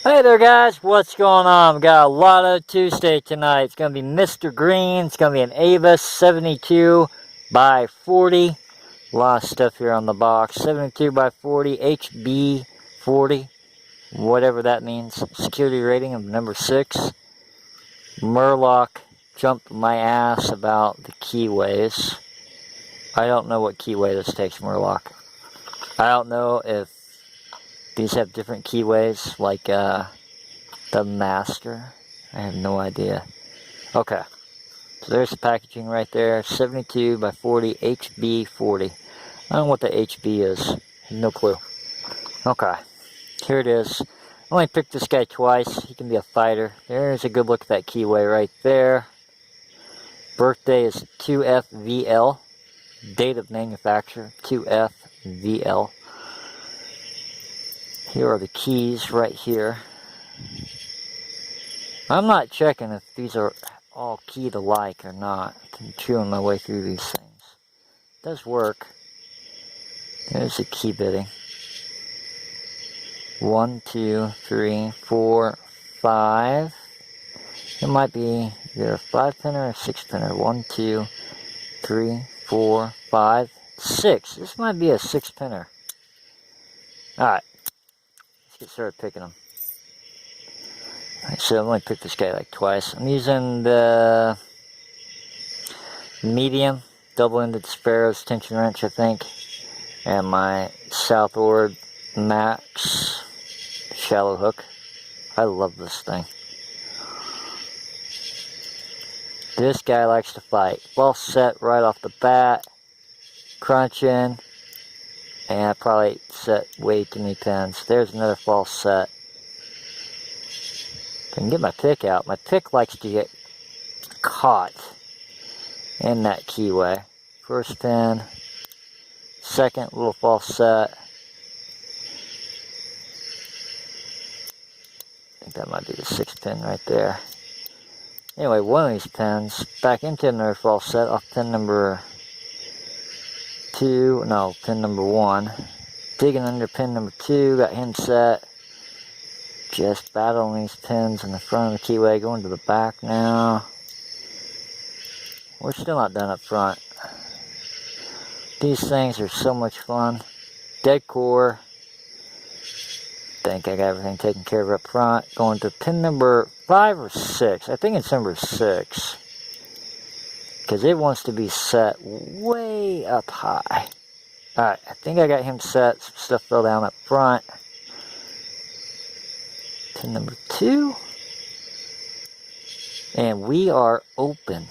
Hey there guys, what's going on? We got a LOTO Tuesday tonight. It's going to be Mr. Green. It's going to be an Avis 72 by 40. A lot of stuff here on the box. 72 by 40, HB 40, whatever that means. Security rating of number 6. Murloc jumped my ass about the keyways. I don't know what keyway this takes, Murloc. I don't know if these have different keyways, like the master. I have no idea. Okay, so there's the packaging right there. 72 by 40, HB 40. I don't know what the HB is. No clue. Okay, here it is. I only picked this guy twice. He can be a fighter. There's a good look at that keyway right there. Birthday is 2FVL. Date of manufacture, 2FVL. Here are the keys right here. I'm not checking if these are all keyed alike or not. I'm chewing my way through these things. It does work. There's the key bitting. 1, 2, 3, 4, 5. It might be either a 5-pinner or a 6-pinner. 1, 2, 3, 4, 5, 6. This might be a 6-pinner. Alright. Let's get started picking them. Alright, so I've only picked this guy like twice. I'm using the medium double-ended Sparrows tension wrench, I think. And my Southord Max shallow hook. I love this thing. This guy likes to fight. False set right off the bat. Crunching. And I probably set way too many pins. There's another false set. If I can get my pick out. My pick likes to get caught in that keyway. First pin. Second little false set. I think that might be the 6th pin right there. Anyway, one of these pins, back into another false set off pin number 2, no, pin number 1. Digging under pin number 2, got him set. Just battling these pins in the front of the keyway, going to the back now. We're still not done up front. These things are so much fun. Dead core. Think I got everything taken care of up front. Going to pin number 5 or 6. I think it's number 6. Because it wants to be set way up high. Alright, I think I got him set. Some stuff fell down up front. Pin number 2. And we are open.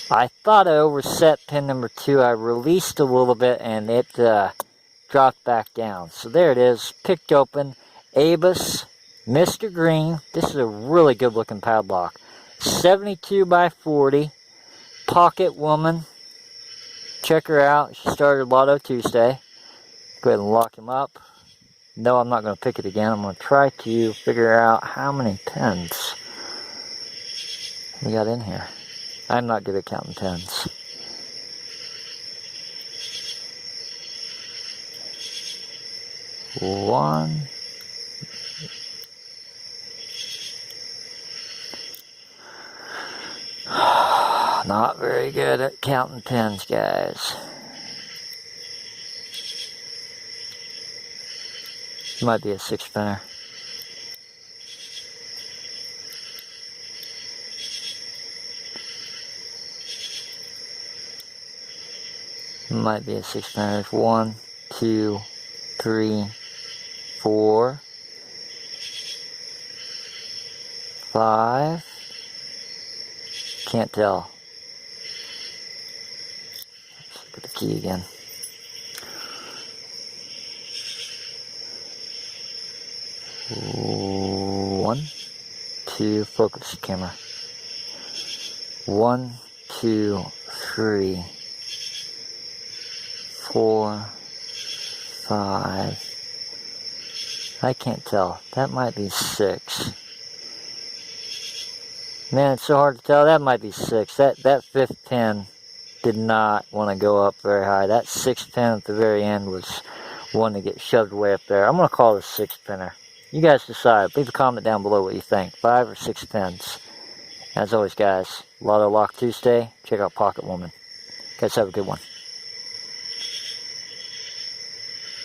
I thought I overset pin number 2. I released a little bit and it dropped back down. So there it is, picked open. Avis, Mr. Green. This is a really good looking padlock. 72 by 40. Pocket woman. Check her out. She started LOTO Tuesday. Go ahead and lock him up. No, I'm not going to pick it again. I'm going to try to figure out how many pins we got in here. I'm not good at counting pins. One. Not very good at counting pins, guys. Might be a 6-pinner. Might be a 6-pinner. 1, 2, 3, 4, 5. Can't tell. Let's look at the key again. One, 2, focus camera. 1, 2, 3, 4, 5. I can't tell. That might be 6. Man, it's so hard to tell. That might be 6. That 5th pin did not want to go up very high. That 6th pin at the very end was one to get shoved way up there. I'm going to call it a 6-pinner. You guys decide. Leave a comment down below what you think. 5 or 6 pins. As always, guys, LOTO Lock Tuesday. Check out Pocket Woman. Guys, have a good one.